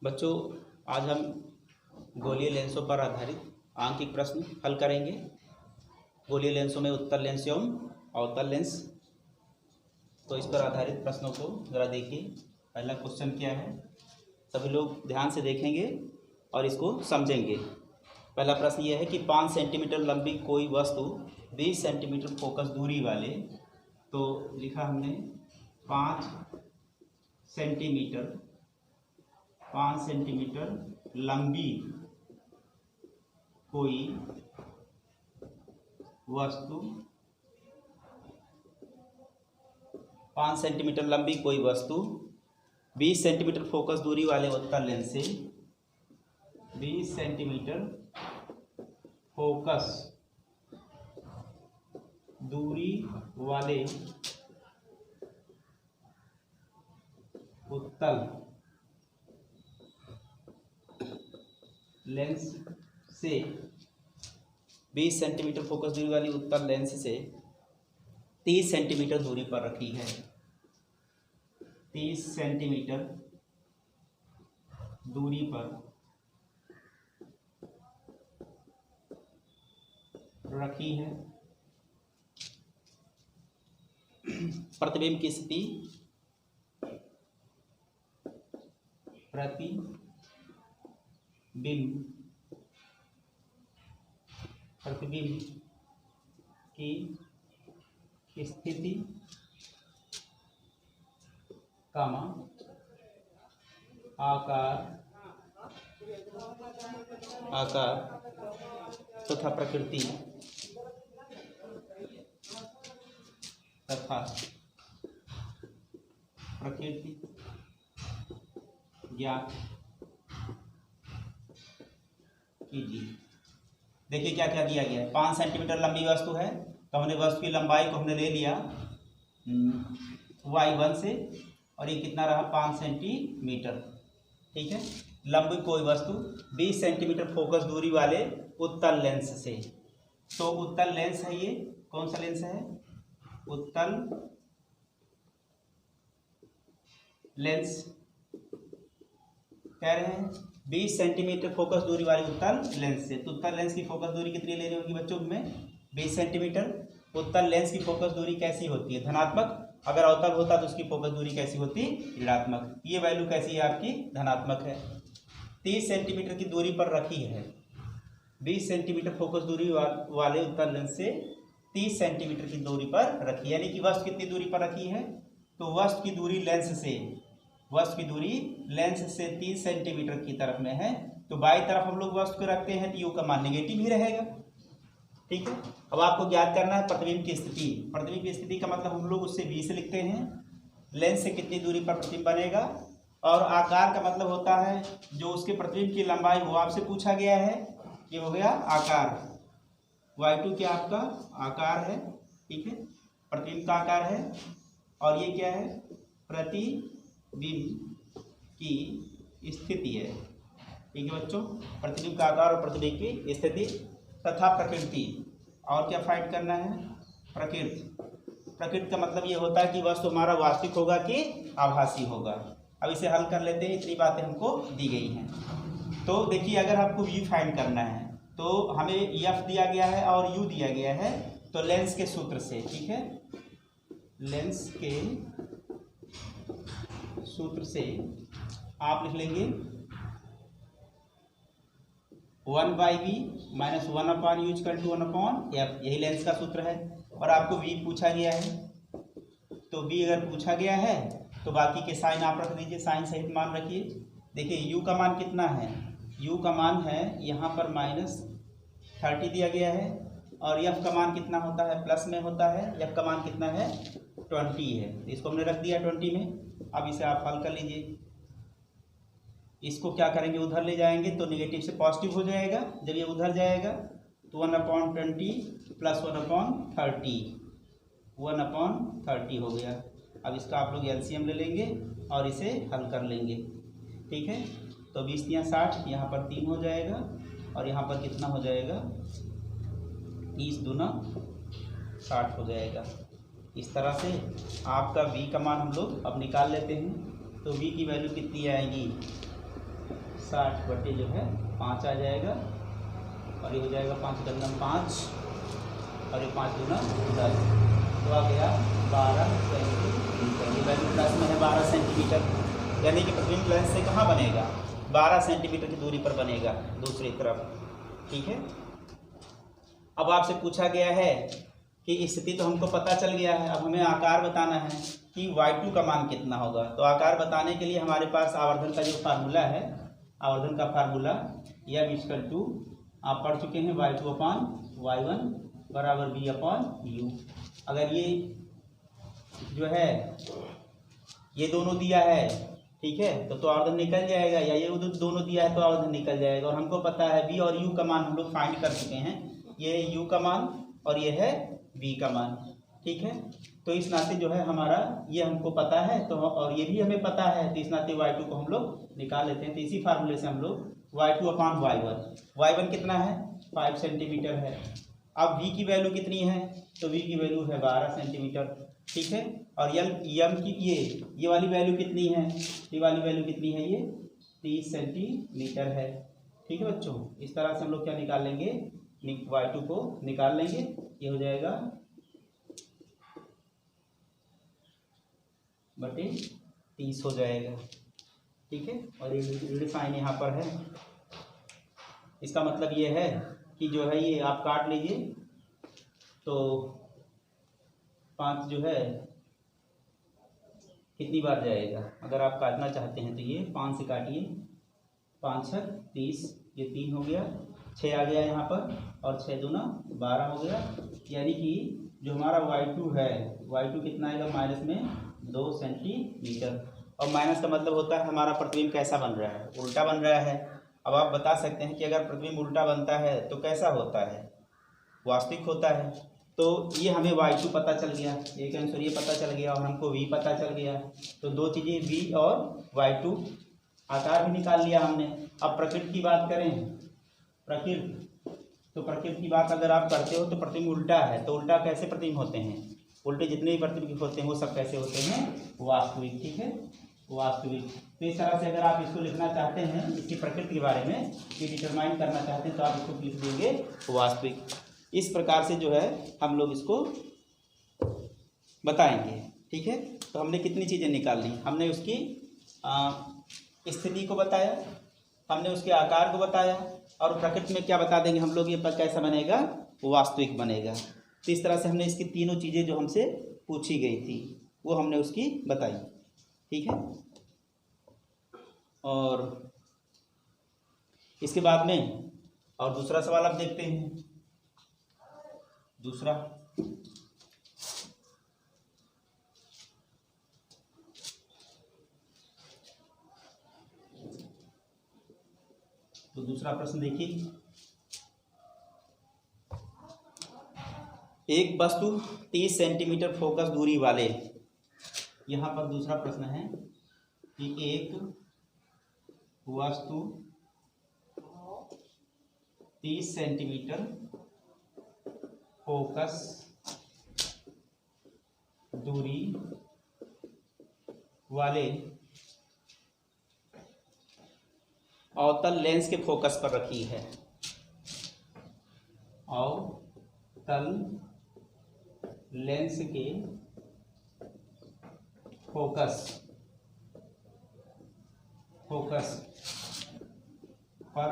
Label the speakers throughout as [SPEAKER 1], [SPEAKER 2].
[SPEAKER 1] बच्चों, आज हम गोलीय लेंसों पर आधारित आंकिक प्रश्न हल करेंगे। गोलीय लेंसों में उत्तल लेंस एवं अवतल लेंस, तो इस पर आधारित प्रश्नों को ज़रा देखिए। पहला क्वेश्चन क्या है, सभी लोग ध्यान से देखेंगे और इसको समझेंगे। पहला प्रश्न यह है कि 5 सेंटीमीटर लंबी कोई वस्तु 20 सेंटीमीटर फोकस दूरी वाले, तो लिखा हमने 5 सेंटीमीटर लंबी कोई वस्तु 5 सेंटीमीटर लंबी कोई वस्तु 20 सेंटीमीटर फोकस दूरी वाले उत्तल लेंस से 20 सेंटीमीटर फोकस दूरी वाले उत्तल लेंस से 20 सेंटीमीटर फोकस दूरी वाली उत्तल लेंस से 30 सेंटीमीटर दूरी पर रखी है। 30 सेंटीमीटर दूरी पर रखी है। प्रतिबिंब की स्थिति प्रतिबिंब की स्थिति कामा आकार तथा प्रकृति ज्ञात कीजिए। देखिए क्या क्या दिया गया है। 5 सेंटीमीटर लंबी वस्तु है, तो हमने वस्तु की लंबाई को हमने ले लिया y1 से, और ये कितना रहा 5 सेंटीमीटर। ठीक है, लंबी कोई वस्तु 20 सेंटीमीटर फोकस दूरी वाले उत्तल लेंस से। तो उत्तल लेंस है, ये कौन सा लेंस है? उत्तल लेंस कह रहे हैं 20 सेंटीमीटर फोकस दूरी वाली उत्तल लेंस से। तो उत्तल लेंस की फोकस दूरी कितनी लेनी होगी बच्चों में? 20 सेंटीमीटर। उत्तल लेंस की फोकस दूरी कैसी होती है? धनात्मक। अगर अवतल होता तो उसकी फोकस दूरी कैसी होती? ऋणात्मक। ये वैल्यू कैसी है आपकी? धनात्मक है। 30 सेंटीमीटर की दूरी पर रखी है। 20 सेंटीमीटर फोकस दूरी वाले उत्तल लेंस से 30 सेंटीमीटर की दूरी पर रखी, यानी कि वस्तु कितनी दूरी पर रखी है? तो वस्तु की दूरी लेंस से 30 सेंटीमीटर की तरफ में है। तो बाई तरफ हम लोग वस्तु को रखते हैं तो यू का मान नेगेटिव ही रहेगा। ठीक है, अब आपको ज्ञात करना है प्रतिबिंब की स्थिति। प्रतिबिंब की स्थिति का मतलब हम लोग उससे 20 लिखते हैं। लेंस से कितनी दूरी पर प्रतिबिंब बनेगा, और आकार का मतलब होता है जो उसके प्रतिबिंब की लंबाई वो आपसे पूछा गया है। ये हो गया आकार। y2 क्या आपका आकार है। ठीक है, प्रतिबिंब का आकार है, और ये क्या है? प्रतिबिंब की स्थिति है। ठीक है बच्चों, प्रतिबिंब का आकार और प्रतिबिंब की स्थिति तथा प्रकृति। और क्या फाइंड करना है? प्रकृति का मतलब ये होता है कि वस्तु हमारा वास्तविक होगा कि आभासी होगा। अब इसे हल कर लेते हैं, इतनी बातें हमको दी गई हैं। तो देखिए, अगर आपको v फाइंड करना है तो हमें f दिया गया है और u दिया गया है। तो लेंस के सूत्र से, ठीक है, लेंस के सूत्र से आप लिख लेंगे 1/v माइनस 1/u=1/f। यही लेंस का सूत्र है। और आपको v पूछा गया है, तो v अगर पूछा गया है तो बाकी के साइन आप रख दीजिए, साइन सहित मान रखिए। देखिए u का मान कितना है? u का मान है यहाँ पर -30 दिया गया है, और f का मान कितना होता है? प्लस में होता है। f का मान कितना है? 20 है। इसको हमने रख दिया 20 में। अब इसे आप हल कर लीजिए। इसको क्या करेंगे? उधर ले जाएंगे तो नेगेटिव से पॉजिटिव हो जाएगा। जब ये उधर जाएगा तो 1/20 प्लस 1/30 हो गया। अब इसका आप लोग एलसीएम ले लेंगे और इसे हल कर लेंगे। ठीक है, तो 20 × 60, यहाँ पर 3 हो जाएगा, और यहाँ पर कितना हो जाएगा? 30 दूना 60 हो जाएगा। इस तरह से आपका v का मान हम लोग अब निकाल लेते हैं। तो v की वैल्यू कितनी आएगी? 60 बटे जो है 5 आ जाएगा, और ये हो जाएगा 5 × 5 और ये 5 × 10, तो आ गया 12 सेंटीमीटर। ये वैल्यू प्लस में है 12 सेंटीमीटर, यानी कि प्रतिबिंब लेंस से कहाँ बनेगा, 12 सेंटीमीटर की दूरी पर बनेगा दूसरी तरफ। ठीक है, अब आपसे पूछा गया है कि स्थिति तो हमको पता चल गया है, अब हमें आकार बताना है कि y2 का मान कितना होगा। तो आकार बताने के लिए हमारे पास आवर्धन का जो फार्मूला है, आवर्धन का फार्मूला m आप पढ़ चुके हैं, y2/y1 = b/u। अगर ये जो है ये दोनों दिया है, ठीक है, तो आवर्धन निकल जाएगा, या ये दोनों दिया है तो आवर्धन निकल जाएगा। और हमको पता है b और u का मान हम लोग फाइंड कर चुके हैं, ये है u का मान और ये है b का मान। ठीक है, तो इस नाते जो है हमारा ये हमको पता है, तो और ये भी हमें पता है, तो इस नाते y2 को हम लोग निकाल लेते हैं। तो इसी फार्मूले से हम लोग y2/y1 कितना है, 5 सेंटीमीटर है। अब v की वैल्यू कितनी है, तो v की वैल्यू है 12 सेंटीमीटर। ठीक है, और m की ये वाली वैल्यू कितनी है, ये वाली वैल्यू कितनी है, ये 30 सेंटीमीटर है। ठीक है बच्चों, इस तरह से हम लोग क्या निकाल लेंगे, y2 को निकाल लेंगे। ये हो जाएगा बटे 30 हो जाएगा। ठीक है, और ये रिफाइन यहाँ पर है, इसका मतलब ये है कि जो है ये आप काट लीजिए, तो 5 जो है कितनी बार जाएगा, अगर आप काटना चाहते हैं तो ये 5 से काटिए, 5 × 6 = 30, ये 3 हो गया, 6 आ गया यहाँ पर, और 6 दूना 12 हो गया। यानी कि जो हमारा y2 है, y2 कितना आएगा, माइनस में 2 सेंटीमीटर। और माइनस का मतलब होता है हमारा प्रतिबिंब कैसा बन रहा है, उल्टा बन रहा है। अब आप बता सकते हैं कि अगर प्रतिबिंब उल्टा बनता है तो कैसा होता है, वास्तविक होता है। तो ये हमें y2 पता चल गया, एक आंसर ये पता चल गया, और हमको v पता चल गया। तो दो चीज़ें v और y2, आकार भी निकाल लिया हमने। अब प्रकृति की बात करें, प्रकृति, तो प्रकृति की बात अगर आप करते हो तो प्रतिबिंब उल्टा है, तो उल्टा कैसे प्रतिबिंब होते हैं, उल्टे जितने भी प्रतिबिंब होते हैं वो सब कैसे होते हैं, वास्तविक। ठीक है, वास्तविक। तो इस तरह से अगर आप इसको लिखना चाहते हैं, इसकी प्रकृति के बारे में ये डिटरमाइन करना चाहते हैं, तो आप इसको लिख देंगे वास्तविक। इस प्रकार से जो है हम लोग इसको बताएंगे। ठीक है, तो हमने कितनी चीज़ें निकाल ली, हमने उसकी स्थिति को बताया, हमने उसके आकार को बताया, और प्रकृति में क्या बता देंगे हम लोग, ये कैसा बनेगा, वास्तविक बनेगा। तो इस तरह से हमने इसकी तीनों चीज़ें जो हमसे पूछी गई थी वो हमने उसकी बताई। ठीक है, और इसके बाद में और दूसरा सवाल आप देखते हैं। दूसरा, तो दूसरा प्रश्न देखिए, एक वस्तु 30 सेंटीमीटर फोकस दूरी वाले, यहाँ पर दूसरा प्रश्न है कि एक वस्तु 30 सेंटीमीटर फोकस दूरी वाले अवतल लेंस के फोकस पर रखी है, अवतल लेंस के फोकस पर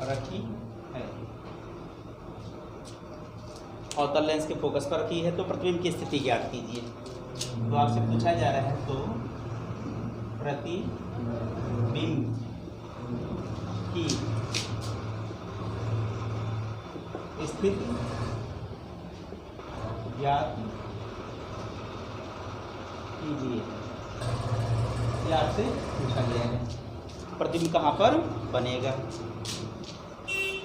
[SPEAKER 1] रखी है, अवतल लेंस के फोकस पर रखी है, तो प्रतिबिंब की स्थिति ज्ञात कीजिए। तो आपसे पूछा जा रहा है, तो प्रतिबिंब की स्थिति ज्ञात कीजिए, ये आपसे पूछा गया है। प्रतिबिंब कहाँ पर बनेगा,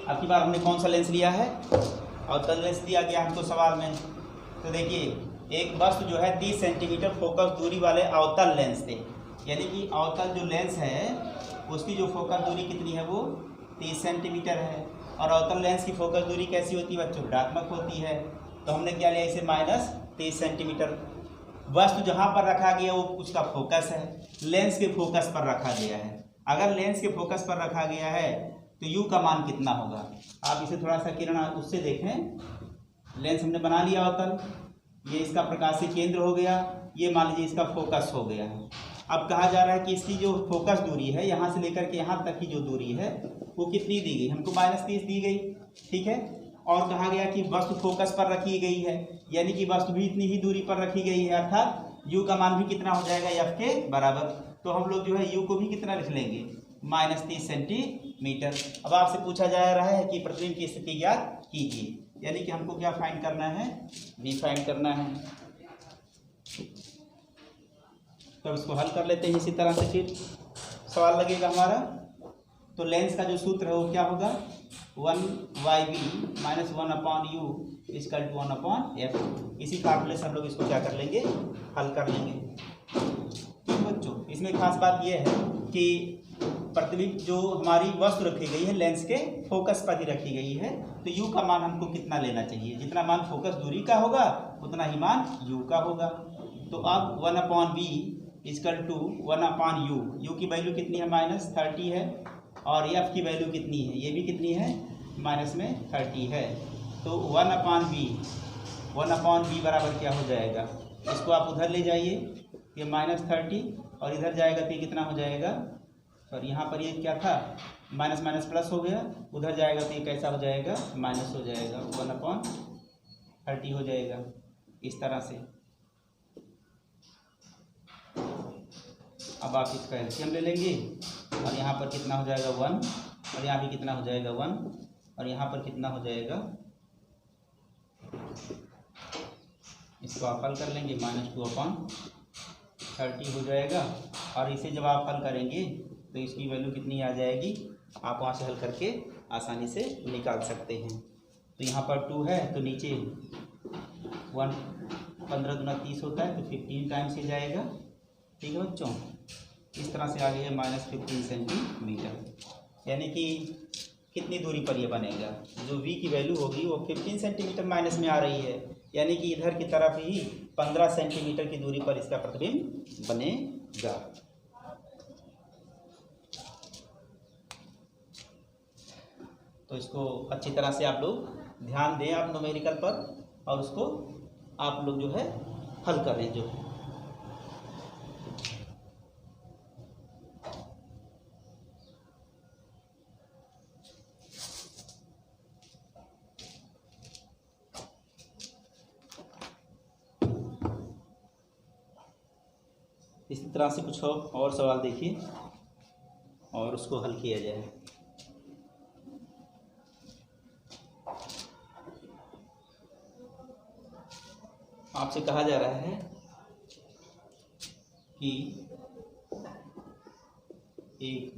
[SPEAKER 1] अब की बार हमने कौन सा लेंस लिया है, अवतल लेंस दिया गया हमको सवाल में। तो देखिए, एक वस्तु जो है 30 सेंटीमीटर फोकस दूरी वाले अवतल लेंस थे, यानी कि अवतल जो लेंस है उसकी जो फोकस दूरी कितनी है, वो 30 सेंटीमीटर है। और अवतल लेंस की फोकस दूरी कैसी होती है बच्चों, ऋणात्मक होती है। तो हमने क्या लिया इसे, -30 सेंटीमीटर। वस्तु जहाँ पर रखा गया वो उसका फोकस है, लेंस के फोकस पर रखा गया है। अगर लेंस के फोकस पर रखा गया है तो यू का मान कितना होगा। आप इसे थोड़ा सा किरण उससे देखें। लेंस हमने बना लिया अवतल, ये इसका प्रकाशीय केंद्र हो गया, ये मान लीजिए इसका फोकस हो गया है। अब कहा जा रहा है कि इसकी जो फोकस दूरी है यहाँ से लेकर के यहाँ तक की जो दूरी है वो कितनी दी गई, हमको -30 दी गई, ठीक है। और कहा गया कि वस्तु फोकस पर रखी गई है, यानी कि वस्तु भी इतनी ही दूरी पर रखी गई है, अर्थात यू का मान भी कितना हो जाएगा, एफ के बराबर। तो हम लोग जो है यू को भी कितना लिख लेंगे, -30 सेंटीमीटर। अब आपसे पूछा जा रहा है कि प्रतिबिंब की स्थिति ज्ञात कीजिए, यानी कि हमको क्या फाइंड करना है, वी फाइंड करना है। तो इसको हल कर लेते हैं इसी तरह से, फिर सवाल लगेगा हमारा। तो लेंस का जो सूत्र है वो क्या होगा, 1/v - 1/u = 1/f। इसी फार्मूले से हम लोग इसको क्या कर लेंगे, हल कर लेंगे। तो बच्चों इसमें खास बात यह है कि प्रतिबिंब जो हमारी वस्तु रखी गई है लेंस के फोकस पर ही रखी गई है, तो यू का मान हमको कितना लेना चाहिए, जितना मान फोकस दूरी का होगा उतना ही मान यू का होगा। तो अब 1/v = 1/u, यू की वैल्यू कितनी है, -30 है, और एफ की वैल्यू कितनी है, ये भी कितनी है, -30 है। तो 1/v बराबर क्या हो जाएगा, इसको आप उधर ले जाइए, ये -30 और इधर जाएगा तो ये कितना हो जाएगा, और यहाँ पर ये क्या था, माइनस माइनस प्लस हो गया, उधर जाएगा तो ये कैसा हो जाएगा, माइनस हो जाएगा, 1/30 हो जाएगा इस तरह से। अब आप इसका एलसीएम ले लेंगे और यहाँ पर कितना हो जाएगा 1, और यहाँ भी कितना हो जाएगा 1, और यहाँ पर कितना हो जाएगा, इसको आप हल कर लेंगे, -2/30 हो जाएगा। और इसे जब आप हल करेंगे तो इसकी वैल्यू कितनी आ जाएगी, आप वहाँ से हल करके आसानी से निकाल सकते हैं। तो यहाँ पर 2 है तो नीचे 1, 15 दूना 30 होता है, तो 15 टाइम्स ही जाएगा, ठीक है बच्चों। इस तरह से आ गया -15 सेंटीमीटर, यानी कि कितनी दूरी पर ये बनेगा, जो v की वैल्यू होगी वो 15 सेंटीमीटर माइनस में आ रही है, यानी कि इधर की तरफ ही 15 सेंटीमीटर की दूरी पर इसका प्रतिबिंब बनेगा। तो इसको अच्छी तरह से आप लोग ध्यान दें आप न्यूमेरिकल पर, और उसको आप लोग जो है हल करें जो है। इसी तरह से कुछ और सवाल देखिए और उसको हल किया जाए। आपसे कहा जा रहा है कि एक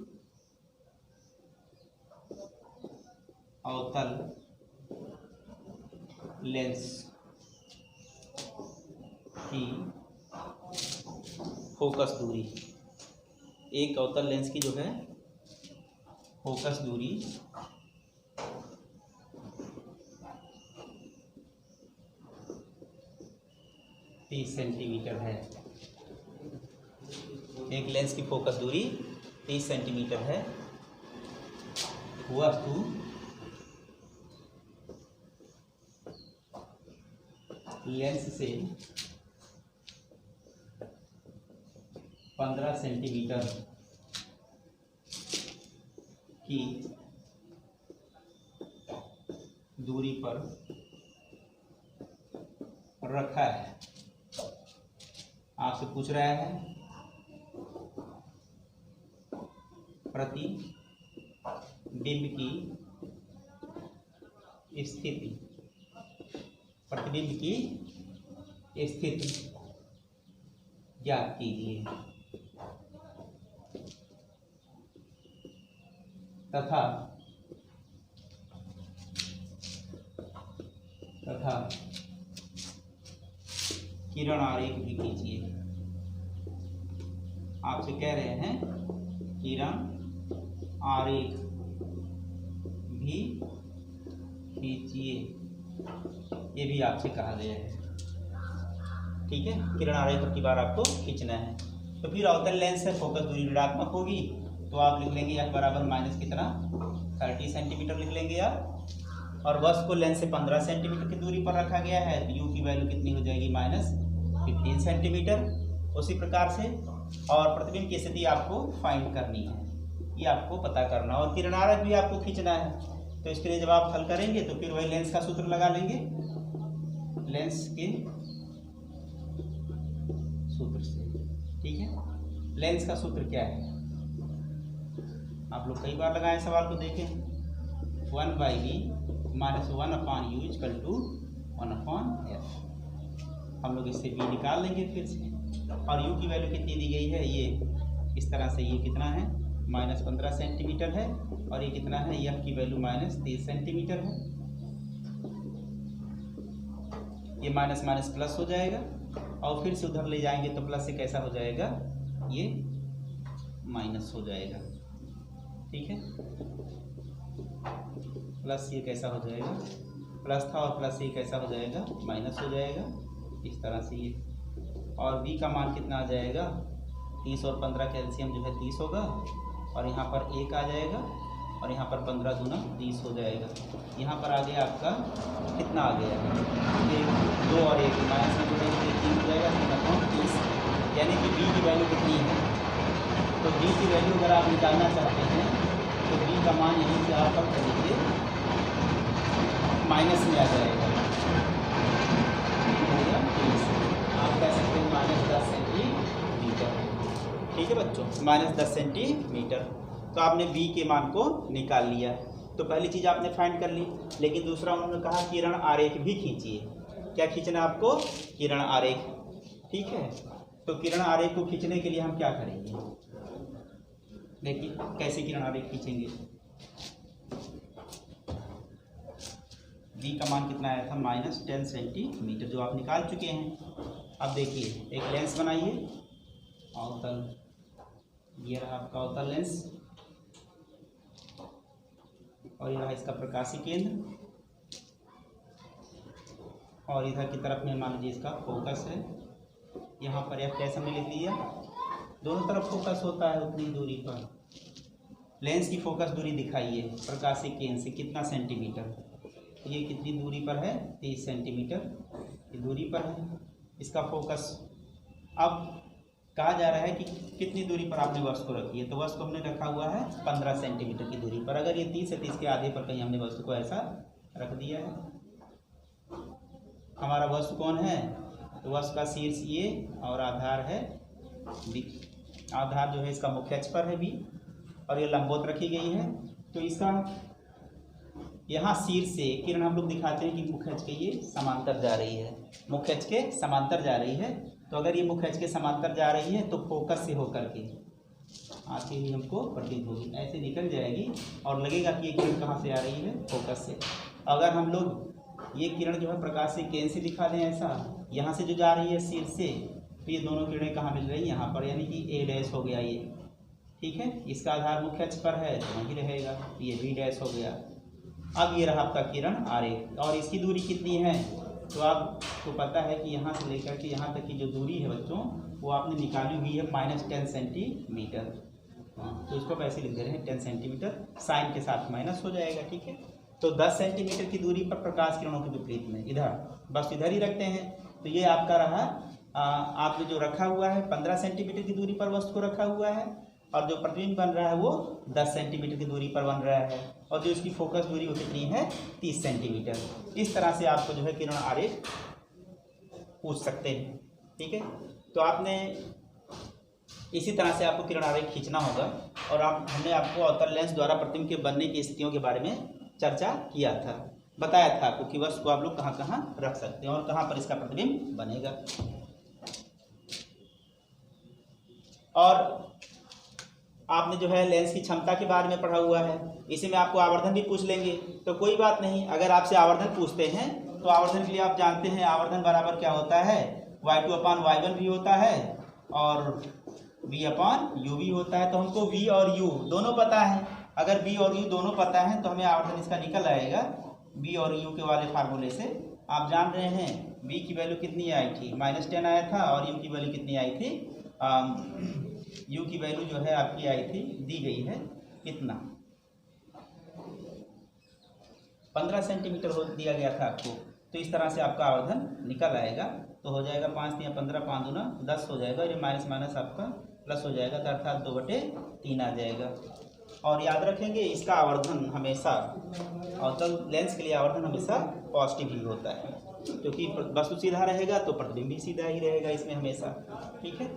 [SPEAKER 1] अवतल लेंस की फोकस दूरी, एक अवतल लेंस की जो है फोकस दूरी 30 सेंटीमीटर है। एक लेंस की फोकस दूरी 30 सेंटीमीटर है। वस्तु लेंस से 15 सेंटीमीटर की दूरी पर रखा है। आपसे पूछ रहा है प्रतिबिंब की स्थिति, प्रतिबिंब की स्थिति ज्ञात कीजिए तथा किरण आरेख भी कीजिए। आपसे कह रहे हैं किरण आरेख भी खींचिए, ये भी आपसे कहा गया है। ठीक है, किरण आरेख की बार आपको खींचना है। तो फिर अवतल लेंस से फोकस दूरी ऋणात्मक होगी, तो आप लिख लेंगे f बराबर माइनस कितना 30 सेंटीमीटर लिख लेंगे आप। और वस्तु को लेंस से 15 सेंटीमीटर की दूरी पर रखा गया है तो u की वैल्यू कितनी हो जाएगी माइनस 15 सेंटीमीटर। उसी प्रकार से और प्रतिबिंब की स्थिति आपको फाइंड करनी है, ये आपको पता करना, और किरणारक भी आपको खींचना है। तो इसके लिए जब आप हल करेंगे तो फिर वही लेंस का सूत्र लगा लेंगे, लेंस के सूत्र से, ठीक है। लेंस का सूत्र क्या है, आप लोग कई बार लगाए सवाल को देखें, 1/v minus 1/u equal to 1/f। हम लोग इससे v निकाल लेंगे फिर से, और u की वैल्यू कितनी दी गई है, ये इस तरह से, ये कितना है माइनस 15 सेंटीमीटर है, और ये कितना है f की वैल्यू माइनस 30 सेंटीमीटर है। ये माइनस माइनस प्लस हो जाएगा, और फिर से उधर ले जाएंगे तो प्लस से कैसा हो जाएगा, ये माइनस हो जाएगा, ठीक है। प्लस ये कैसा हो जाएगा, प्लस था और प्लस ये कैसा हो जाएगा, माइनस हो जाएगा, इस तरह से ये। और v का मान कितना आ जाएगा, 30 और 15 कैल्शियम जो है 30 होगा, और यहाँ पर 1 आ जाएगा, और यहाँ पर 15 दूना 30 हो जाएगा। यहाँ पर आ गया आपका कितना आ गया, 2 और 1 माइनस में जो है 3 हो जाएगा, 30, यानी कि v की वैल्यू कितनी है। तो v की वैल्यू अगर आप निकालना चाहते हैं तो v का मान यहीं से आप कर लीजिए, माइनस में आ जाएगा, आप कह सकते हैं माइनस 10 सेंटीमीटर, ठीक है बच्चों, माइनस 10 सेंटीमीटर। तो आपने v के मान को निकाल लिया। तो पहली चीज़ आपने फाइंड कर ली, लेकिन दूसरा उन्होंने कहा किरण आरेख भी खींचिए। क्या खींचना है आपको, किरण आरेख, ठीक है। तो किरण आरेख को खींचने के लिए हम क्या करेंगे, देखिए कैसे किरण आरेख खींचेंगे। v का मान कितना आया था, माइनस 10 सेंटीमीटर, जो आप निकाल चुके हैं। अब देखिए एक लेंस बनाइए, अवतल, ये रहा आपका अवतल लेंस, और यह इसका प्रकाशीय केंद्र, और इधर की तरफ में मान लीजिए इसका फोकस है। यहाँ पर यह कैसे हमने लिख दिया, दोनों तरफ फोकस होता है उतनी दूरी पर। लेंस की फोकस दूरी दिखाइए प्रकाशीय केंद्र से कितना सेंटीमीटर, ये कितनी दूरी पर है, 30 सेंटीमीटर की दूरी पर है इसका फोकस। अब कहा जा रहा है कि कितनी दूरी पर आपने वस्तु को रखी है, तो वस्तु हमने रखा हुआ है 15 सेंटीमीटर की दूरी पर। अगर ये 30 है 30 के आधे पर कहीं हमने वस्तु को ऐसा रख दिया है। हमारा वस्तु कौन है, तो वस्तु का शीर्ष ये और आधार है बी। आधार जो है इसका मुख्य अक्ष पर है बी, और ये लंबवत रखी गई है। तो इसका यहाँ शीर्ष से किरण हम लोग दिखाते हैं कि मुख्य अक्ष के ये समांतर जा रही है, मुख्य अक्ष के समांतर जा रही है। तो अगर ये मुख्य अक्ष के समांतर जा रही है तो फोकस से होकर के आती हुई हमको प्रतीत होगी, ऐसे निकल जाएगी और लगेगा कि ये किरण कहाँ से आ रही है, फोकस से। अगर हम लोग ये किरण जो है प्रकाशीय केंद्र से दिखा दें ऐसा, यहाँ से जो जा रही है शीर्ष से, तो ये दोनों किरणें कहाँ मिल रही हैं, यहाँ पर, यानी कि ए डैश हो गया ये, ठीक है। इसका आधार मुख्य अक्ष पर है तो वहीं रहेगा, ये बी डैश हो गया। अब ये रहा आपका किरण आरेख, और इसकी दूरी कितनी है, तो आपको पता है कि यहाँ से लेकर के यहाँ तक की जो दूरी है बच्चों, वो आपने निकाली हुई है माइनस 10 सेंटीमीटर। तो इसको वैसे लिख दे रहे हैं 10 सेंटीमीटर, साइन के साथ माइनस हो जाएगा, ठीक है। तो 10 सेंटीमीटर की दूरी पर प्रकाश किरणों के विपरीत में इधर, बस इधर ही रखते हैं। तो ये आपका रहा, आपने जो रखा हुआ है 15 सेंटीमीटर की दूरी पर वस्तु को रखा हुआ है, और जो प्रतिबिंब बन रहा है वो 10 सेंटीमीटर की दूरी पर बन रहा है, और जो इसकी फोकस दूरी वो कितनी है, 30 सेंटीमीटर। इस तरह से आपको जो है किरण आरेख पूछ सकते हैं, ठीक है। तो आपने इसी तरह से आपको किरण आरेख खींचना होगा। और हमने आपको अवतल लेंस द्वारा प्रतिबिंब के बनने की स्थितियों के बारे में चर्चा किया था, बताया था आपको कि वस्तु को आप लोग कहाँ कहाँ रख सकते हैं और कहाँ पर इसका प्रतिबिंब बनेगा। और आपने जो है लेंस की क्षमता के बारे में पढ़ा हुआ है, इसी में आपको आवर्धन भी पूछ लेंगे, तो कोई बात नहीं। अगर आपसे आवर्धन पूछते हैं तो आवर्धन के लिए आप जानते हैं आवर्धन बराबर क्या होता है, y2/y1 भी होता है और v/u भी होता है। तो हमको v और u दोनों पता है। अगर v और u दोनों पता है तो हमें आवर्धन इसका निकल आएगा v और u के वाले फार्मूले से। आप जान रहे हैं v की वैल्यू कितनी आई थी, -10 आया था, और u की वैल्यू कितनी आई थी, यू की वैल्यू जो है आपकी आई थी, दी गई है कितना 15 सेंटीमीटर हो दिया गया था आपको। तो इस तरह से आपका आवर्धन निकल आएगा। तो हो जाएगा 5 × 15 5 दूना 10 हो जाएगा, ये माइनस माइनस आपका प्लस हो जाएगा, तो अर्थात 2/3 आ जाएगा। और याद रखेंगे इसका आवर्धन हमेशा, अवतल लेंस के लिए आवर्धन हमेशा पॉजिटिव ही होता है, क्योंकि वस्तु सीधा रहेगा तो प्रतिबिंब भी सीधा ही रहेगा इसमें हमेशा। ठीक है।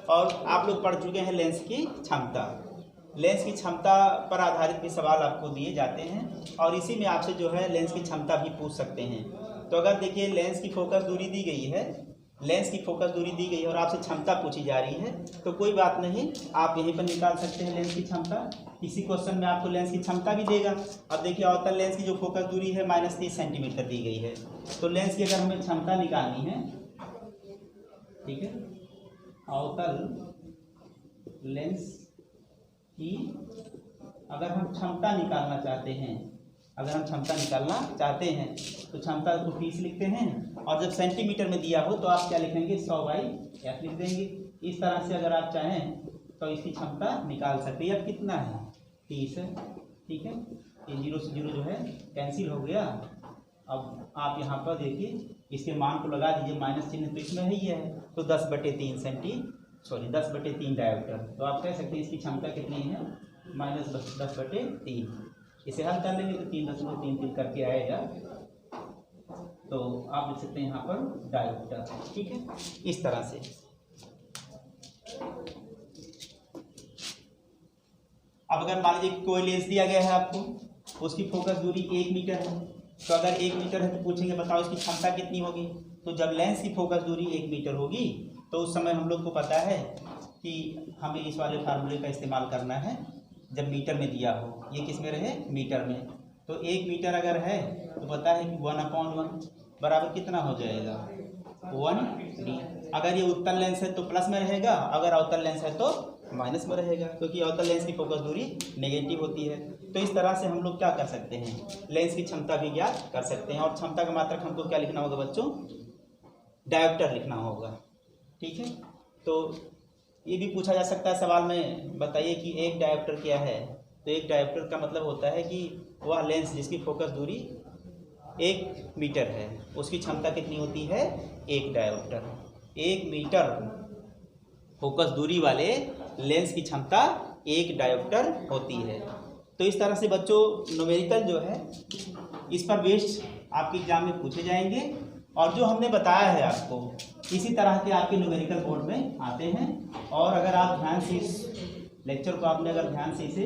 [SPEAKER 1] और आप लोग पढ़ चुके हैं लेंस की क्षमता। लेंस की क्षमता पर आधारित भी सवाल आपको दिए जाते हैं, और इसी में आपसे जो है लेंस की क्षमता भी पूछ सकते हैं। तो अगर देखिए लेंस की फोकस दूरी दी गई है, लेंस की फोकस दूरी दी गई है और आपसे क्षमता पूछी जा रही है, तो कोई बात नहीं, आप यहीं पर निकाल सकते हैं लेंस की क्षमता। किसी क्वेश्चन में आपको लेंस की क्षमता भी देगा। अब देखिए अवतल लेंस की जो फोकस दूरी है -30 सेंटीमीटर दी गई है, तो लेंस की अगर हमें क्षमता निकालनी है, ठीक है, अवतल लेंस की अगर हम क्षमता निकालना चाहते हैं, अगर हम क्षमता निकालना चाहते हैं तो क्षमता को 30 लिखते हैं, और जब सेंटीमीटर में दिया हो तो आप क्या लिखेंगे 100/f लिख देंगे। इस तरह से अगर आप चाहें तो इसकी क्षमता निकाल सकते हैं। अब कितना है 30 है, ठीक है, ये 0 से 0 जो है कैंसिल हो गया। अब आप यहाँ पर देखिए इसके मान को लगा दीजिए, माइनस चिन्ह तो इसमें ही है, तो 10/3 डायोमीटर। तो आप कह सकते हैं इसकी क्षमता कितनी है -10/3। इसे हल कर लेंगे तो 3.33 करके आएगा, तो आप लिख सकते हैं यहाँ पर डायोमीटर। ठीक है, इस तरह से। अब अगर मान लीजिए कोई लेंस दिया गया है आपको, उसकी फोकस दूरी 1 मीटर है, तो अगर 1 मीटर है तो पूछेंगे बताओ इसकी क्षमता कितनी होगी। तो जब लेंस की फोकस दूरी 1 मीटर होगी तो उस समय हम लोग को पता है कि हमें इस वाले फार्मूले का इस्तेमाल करना है जब मीटर में दिया हो। ये किस में रहे मीटर में, तो 1 मीटर अगर है तो पता है कि 1/1 बराबर कितना हो जाएगा 1d। अगर ये उत्तल लेंस है तो प्लस में रहेगा, अगर अवतल लेंस है तो माइनस में रहेगा, क्योंकि अवतल लेंस की फोकस दूरी नेगेटिव होती है। तो इस तरह से हम लोग क्या कर सकते हैं, लेंस की क्षमता भी ज्ञात कर सकते हैं। और क्षमता का मात्रक हमको क्या लिखना होगा बच्चों, डायोप्टर लिखना होगा। ठीक है, तो ये भी पूछा जा सकता है सवाल में, बताइए कि एक डायोप्टर क्या है। तो एक डायोप्टर का मतलब होता है कि वह लेंस जिसकी फोकस दूरी 1 मीटर है, उसकी क्षमता कितनी होती है 1 डायोप्टर। 1 मीटर फोकस दूरी वाले लेंस की क्षमता 1 डायोप्टर होती है। तो इस तरह से बच्चों न्यूमेरिकल जो है इस पर बेस्ड आपके एग्जाम में पूछे जाएंगे, और जो हमने बताया है आपको इसी तरह के आपके न्यूमेरिकल बोर्ड में आते हैं। और अगर आप ध्यान से इस लेक्चर को आपने अगर ध्यान से इसे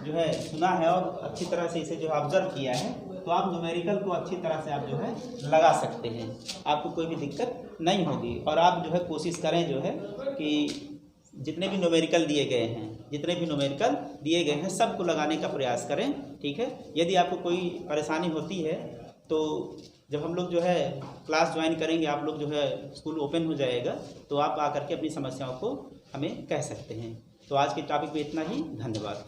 [SPEAKER 1] जो है सुना है और अच्छी तरह से इसे जो है ऑब्जर्व किया है, तो आप न्यूमेरिकल को अच्छी तरह से आप जो है लगा सकते हैं, आपको कोई भी दिक्कत नहीं होगी। और आप जो है कोशिश करें जो है कि जितने भी न्यूमेरिकल दिए गए हैं सबको लगाने का प्रयास करें। ठीक है, यदि आपको कोई परेशानी होती है तो जब हम लोग जो है क्लास ज्वाइन करेंगे, आप लोग जो है स्कूल ओपन हो जाएगा, तो आप आकर के अपनी समस्याओं को हमें कह सकते हैं। तो आज के टॉपिक में इतना ही, धन्यवाद।